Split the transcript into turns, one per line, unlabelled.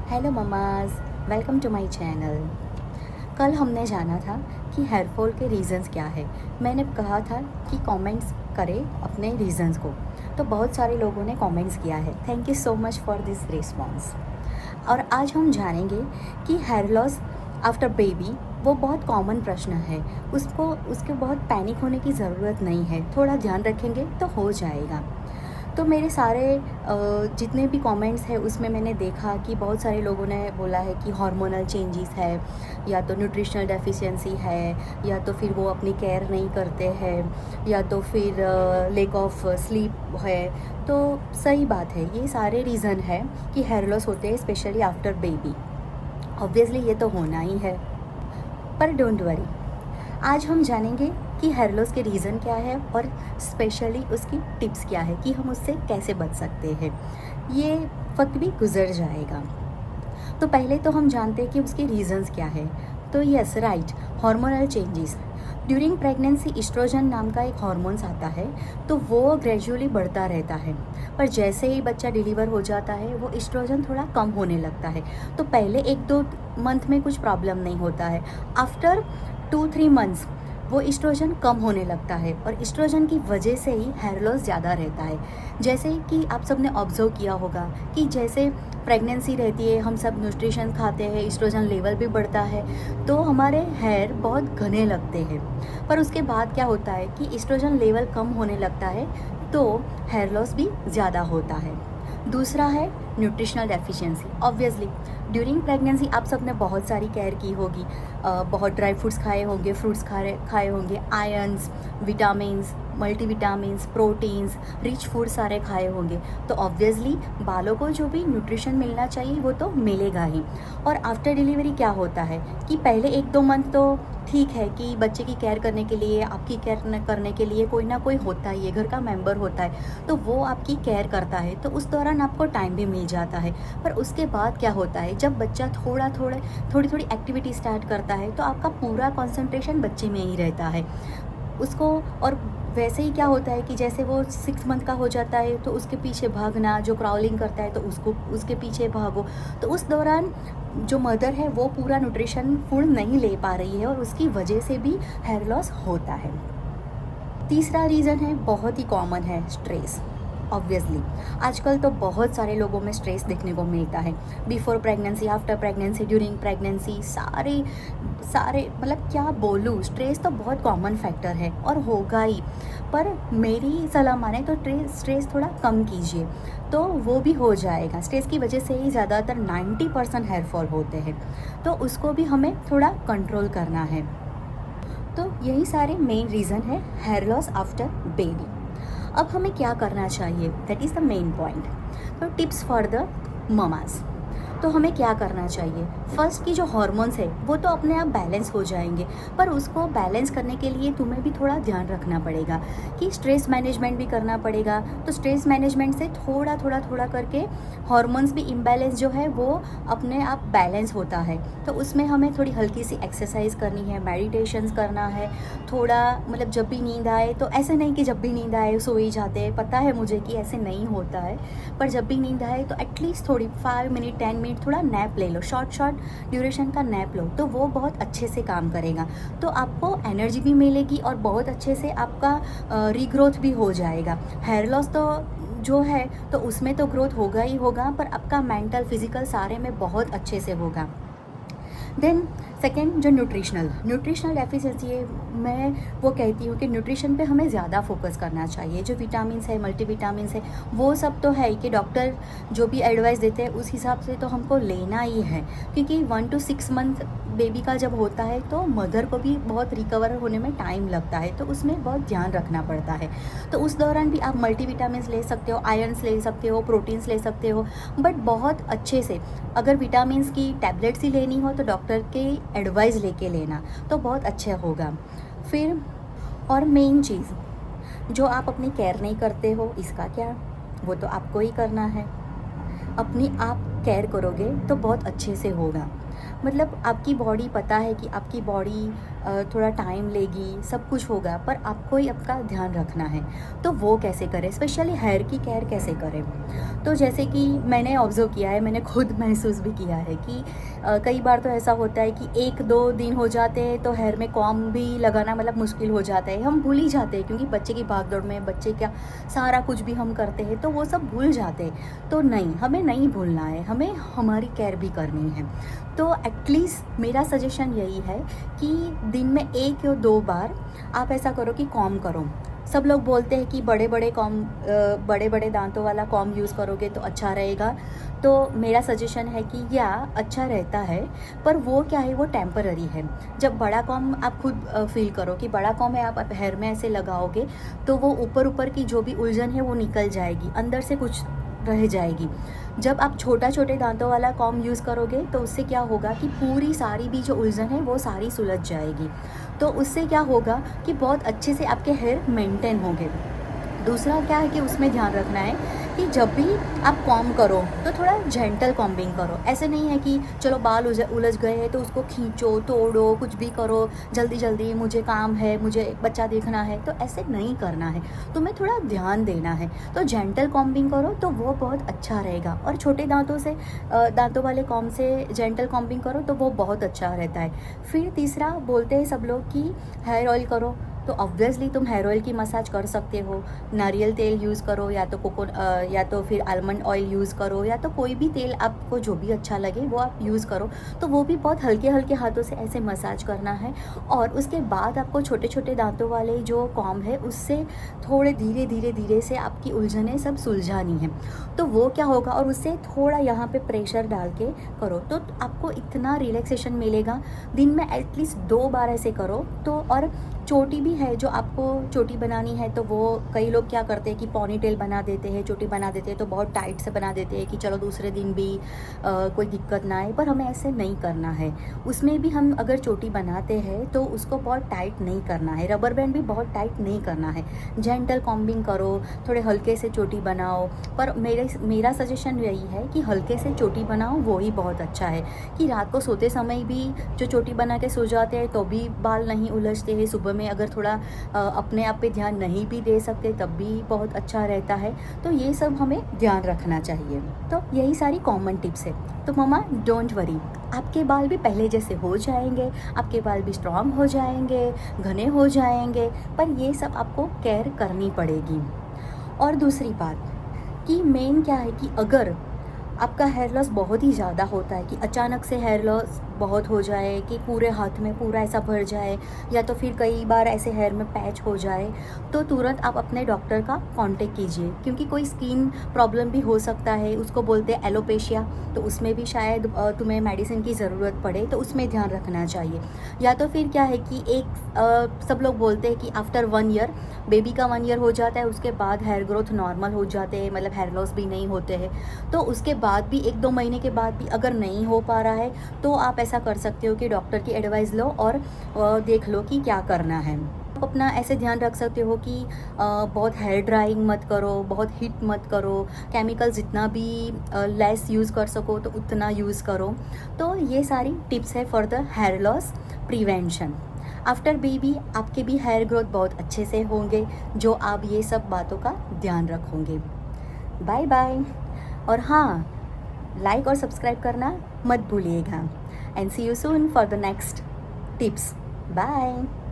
Hello mamas, welcome to my channel. कल हमने जाना था कि हेयर फॉल के रीज़न्स क्या है। मैंने कहा था कि कमेंट्स करें अपने रीज़न्स को, तो बहुत सारे लोगों ने कमेंट्स किया है। Thank you so much for this response. और आज हम जानेंगे कि हेयर लॉस आफ्टर बेबी वो बहुत कॉमन प्रश्न है। उसके बहुत पैनिक होने की ज़रूरत नहीं है, थोड़ा ध्यान रखेंगे तो हो जाएगा। तो मेरे सारे जितने भी कमेंट्स हैं उसमें मैंने देखा कि बहुत सारे लोगों ने बोला है कि हार्मोनल चेंजेस है, या तो न्यूट्रिशनल डेफिशिएंसी है, या तो फिर वो अपनी केयर नहीं करते हैं, या तो फिर लैक ऑफ स्लीप है। तो सही बात है, ये सारे रीज़न है कि हेयर लॉस होते हैं स्पेशली आफ्टर बेबी। ऑब्वियसली ये तो होना ही है, पर डोंट वरी, आज हम जानेंगे कि हेयर लॉस के रीज़न क्या है और स्पेशली उसकी टिप्स क्या है कि हम उससे कैसे बच सकते हैं। ये वक्त भी गुजर जाएगा। तो पहले तो हम जानते हैं कि उसके रीज़न्स क्या है। तो yes right, hormonal changes during pregnancy. Oestrogen नाम का एक हार्मोन्स आता है, तो वो ग्रेजुअली बढ़ता रहता है। पर जैसे ही बच्चा डिलीवर हो जाता है वो इस्ट्रोजन थोड़ा कम होने लगता है। तो पहले 1-2 मंथ में कुछ प्रॉब्लम नहीं होता है। आफ्टर 2-3 मंथ्स वो इस्ट्रोजन कम होने लगता है, और इस्ट्रोजन की वजह से ही हेयर लॉस ज़्यादा रहता है। जैसे कि आप सब ने ऑब्जर्व किया होगा कि जैसे प्रेगनेंसी रहती है, हम सब न्यूट्रिशन खाते हैं, इस्ट्रोजन लेवल भी बढ़ता है, तो हमारे हेयर बहुत घने लगते हैं। पर उसके बाद क्या होता है कि इस्ट्रोजन लेवल कम होने लगता है, तो हेयर लॉस भी ज़्यादा होता है। दूसरा है nutritional deficiency. Obviously during pregnancy आप सब ने बहुत सारी केयर की होगी, बहुत ड्राई फ्रूट्स खाए होंगे, फ्रूट्स खाए होंगे, irons, vitamins, multivitamins, proteins, rich food सारे खाए होंगे। तो ऑब्वियसली बालों को जो भी न्यूट्रिशन मिलना चाहिए वो तो मिलेगा ही। और आफ्टर डिलीवरी क्या होता है कि पहले 1-2 मंथ तो ठीक है कि बच्चे की केयर करने के लिए, आपकी केयर करने के लिए कोई ना कोई होता ही है, घर का मेंबर होता है, तो वो आपकी केयर करता है, तो उस दौरान आपको टाइम भी मिल जाता है। पर उसके बाद क्या होता है, जब बच्चा थोड़ी थोड़ी एक्टिविटी स्टार्ट करता है, तो आपका पूरा कंसंट्रेशन बच्चे में ही रहता है उसको। और वैसे ही क्या होता है कि जैसे वो 6 मंथ का हो जाता है तो उसके पीछे भागना, जो क्राउलिंग करता है तो उसको उसके पीछे भागो। तो उस दौरान जो मदर है वो पूरा न्यूट्रिशन फूड नहीं ले पा रही है, और उसकी वजह से भी हेयर लॉस होता है। तीसरा रीज़न है, बहुत ही कॉमन है, स्ट्रेस। ऑब्वियसली आजकल तो बहुत सारे लोगों में स्ट्रेस देखने को मिलता है। Before pregnancy, after pregnancy, during pregnancy, सारे सारे मतलब क्या बोलूँ, स्ट्रेस तो बहुत कॉमन फैक्टर है और होगा ही। पर मेरी सलाह माने तो स्ट्रेस थोड़ा कम कीजिए, तो वो भी हो जाएगा। स्ट्रेस की वजह से ही ज़्यादातर 90% हेयर फॉल होते हैं, तो उसको भी हमें थोड़ा कंट्रोल करना है। तो यही सारे मेन रीज़न है हेयर लॉस आफ्टर बेबी। अब हमें क्या करना चाहिए, that is the main point. तो टिप्स फॉर द ममाज। तो हमें क्या करना चाहिए, फर्स्ट की जो हार्मोन्स है वो तो अपने आप बैलेंस हो जाएंगे, पर उसको बैलेंस करने के लिए तुम्हें भी थोड़ा ध्यान रखना पड़ेगा कि स्ट्रेस मैनेजमेंट भी करना पड़ेगा। तो स्ट्रेस मैनेजमेंट से थोड़ा करके हार्मोन्स भी इम्बैलेंस जो है वो अपने आप बैलेंस होता है। तो उसमें हमें थोड़ी हल्की सी एक्सरसाइज करनी है, मेडिटेशंस करना है। थोड़ा मतलब जब भी नींद आए, तो ऐसे नहीं कि जब भी नींद आए सो ही जाते हैं, पता है मुझे कि ऐसे नहीं होता है। पर जब भी नींद आए तो एटलीस्ट थोड़ी 5 मिनट 10 मिनट थोड़ा नैप ले लो, शॉर्ट ड्यूरेशन का नैप लो, तो वो बहुत अच्छे से काम करेगा। तो आपको एनर्जी भी मिलेगी और बहुत अच्छे से आपका रीग्रोथ भी हो जाएगा। हेयर लॉस तो जो है तो उसमें तो ग्रोथ होगा ही होगा, पर आपका मेंटल फिजिकल सारे में बहुत अच्छे से होगा। देन सेकेंड, जो न्यूट्रिशनल डेफिशिएंसी है, मैं वो कहती हूँ कि न्यूट्रिशन पे हमें ज़्यादा फोकस करना चाहिए। जो विटामिन्स है, मल्टीविटामिन्स है, वो सब तो है ही कि डॉक्टर जो भी एडवाइस देते हैं उस हिसाब से तो हमको लेना ही है, क्योंकि 1 to 6 मंथ बेबी का जब होता है तो मदर को भी बहुत रिकवर होने में टाइम लगता है, तो उसमें बहुत ध्यान रखना पड़ता है। तो उस दौरान भी आप मल्टीविटामिन्स ले सकते हो, आयरन्स ले सकते हो, प्रोटीन्स ले सकते हो, बट बहुत अच्छे से। अगर विटामिन्स की टैबलेट्स ही लेनी हो तो डॉक्टर के एडवाइस लेके लेना, तो बहुत अच्छा होगा। फिर और मेन चीज़, जो आप अपनी केयर नहीं करते हो, इसका क्या, वो तो आपको ही करना है। अपनी आप केयर करोगे तो बहुत अच्छे से होगा। मतलब आपकी बॉडी पता है कि आपकी बॉडी थोड़ा टाइम लेगी, सब कुछ होगा, पर आपको ही आपका ध्यान रखना है। तो वो कैसे करें, स्पेशली हेयर की केयर कैसे करें? तो जैसे कि मैंने ऑब्ज़र्व किया है, मैंने खुद महसूस भी किया है कि कई बार तो ऐसा होता है कि 1-2 दिन हो जाते हैं तो हेयर में कॉम्ब भी लगाना मतलब मुश्किल हो जाता है। हम भूल ही जाते हैं क्योंकि बच्चे की भाग-दौड़ में बच्चे क्या सारा कुछ भी हम करते हैं तो वो सब भूल जाते हैं। तो नहीं, हमें नहीं भूलना है, हमें हमारी केयर भी करनी है। तो एटलीस्ट मेरा सजेशन यही है कि दिन में 1 या 2 बार आप ऐसा करो कि कॉम्ब करो। सब लोग बोलते हैं कि बड़े-बड़े दांतों वाला कॉम्ब यूज़ करोगे तो अच्छा रहेगा। तो मेरा सजेशन है कि या अच्छा रहता है, पर वो क्या है, वो टेम्पररी है। जब बड़ा कॉम्ब आप खुद फ़ील करो कि बड़ा कॉम्ब है, आप हेयर में ऐसे लगाओगे तो वो ऊपर-ऊपर की जो भी उलझन है वो निकल जाएगी, अंदर से कुछ रह जाएगी। जब आप छोटे दांतों वाला कॉम्ब यूज़ करोगे तो उससे क्या होगा कि पूरी सारी भी जो उलझन है वो सारी सुलझ जाएगी। तो उससे क्या होगा कि बहुत अच्छे से आपके हेयर मेंटेन होंगे। दूसरा क्या है कि उसमें ध्यान रखना है कि जब भी आप कॉम्ब करो तो थोड़ा जेंटल कॉम्बिंग करो। ऐसे नहीं है कि चलो बाल उलझ गए हैं तो उसको खींचो, तोड़ो, कुछ भी करो जल्दी-जल्दी, मुझे काम है, मुझे बच्चा देखना है, तो ऐसे नहीं करना है। तुम्हें थोड़ा ध्यान देना है। तो जेंटल कॉम्बिंग करो तो वो बहुत अच्छा रहेगा, और छोटे दांतों से दांतों वाले कॉम्ब से जेंटल कॉम्बिंग करो तो वो बहुत अच्छा रहता है। फिर तीसरा बोलते हैं सब लोग कि हेयर ऑयल करो, तो ऑब्वियसली तुम हेयर ऑयल की मसाज कर सकते हो। नारियल तेल यूज़ करो, या तो फिर आलमंड ऑयल यूज़ करो, या तो कोई भी तेल आपको जो भी अच्छा लगे वो आप यूज़ करो। तो वो भी बहुत हल्के-हल्के हाथों से ऐसे मसाज करना है, और उसके बाद आपको छोटे-छोटे दांतों वाले जो कॉम्ब है उससे थोड़े धीरे से आपकी उलझनें सब सुलझानी है। तो वो क्या होगा, और उससे थोड़ा यहाँ पे प्रेशर डाल के करो तो आपको इतना रिलैक्सेशन मिलेगा। दिन में एटलीस्ट 2 बार ऐसे करो तो। और चोटी भी है, जो आपको चोटी बनानी है तो वो कई लोग क्या करते हैं कि पोनीटेल बना देते हैं, चोटी बना देते हैं, तो बहुत टाइट से बना देते हैं कि चलो दूसरे दिन भी कोई दिक्कत ना आए, पर हमें ऐसे नहीं करना है। उसमें भी हम अगर चोटी बनाते हैं तो उसको बहुत टाइट नहीं करना है, रबर बैंड भी बहुत टाइट नहीं करना है। जेंटल कॉम्बिंग करो, थोड़े हल्के से चोटी बनाओ, पर मेरा सजेशन यही है कि हल्के से चोटी बनाओ, वो ही बहुत अच्छा है। कि रात को सोते समय भी जो चोटी बना के सो जाते हैं तो भी बाल नहीं उलझते हैं, सुबह में अगर थोड़ा अपने आप पे ध्यान नहीं भी दे सकते तब भी बहुत अच्छा रहता है। तो ये सब हमें ध्यान रखना चाहिए। तो यही सारी कॉमन टिप्स है। तो मम्मा डोंट वरी, आपके बाल भी पहले जैसे हो जाएंगे, आपके बाल भी स्ट्रॉन्ग हो जाएंगे, घने हो जाएंगे, पर ये सब आपको केयर करनी पड़ेगी। और दूसरी बात कि मेन क्या है कि अगर आपका हेयर लॉस बहुत ही ज़्यादा होता है, कि अचानक से हेयर लॉस बहुत हो जाए, कि पूरे हाथ में पूरा ऐसा भर जाए, या तो फिर कई बार ऐसे हेयर में पैच हो जाए, तो तुरंत आप अपने डॉक्टर का कांटेक्ट कीजिए। क्योंकि कोई स्किन प्रॉब्लम भी हो सकता है, उसको बोलते हैं एलोपेशिया, तो उसमें भी शायद तुम्हें मेडिसिन की ज़रूरत पड़े, तो उसमें ध्यान रखना चाहिए। या तो फिर क्या है कि सब लोग बोलते हैं कि आफ्टर 1 ईयर, बेबी का 1 ईयर हो जाता है, उसके बाद हेयर ग्रोथ नॉर्मल हो जाते हैं, मतलब हेयर लॉस भी नहीं होते हैं। तो उसके बाद भी 1-2 महीने के बाद भी अगर नहीं हो पा रहा है तो आप ऐसा कर सकते हो कि डॉक्टर की एडवाइस लो और देख लो कि क्या करना है। आप अपना ऐसे ध्यान रख सकते हो कि बहुत हेयर ड्राइंग मत करो, बहुत हीट मत करो, केमिकल जितना भी लेस यूज़ कर सको तो उतना यूज़ करो। तो ये सारी टिप्स है for the hair loss prevention. After baby आपके भी हेयर ग्रोथ बहुत अच्छे से होंगे, जो आप ये सब बातों का ध्यान रखोगे। Bye bye. और हाँ, लाइक और सब्सक्राइब करना मत भूलिएगा। And see you soon for the next tips. Bye.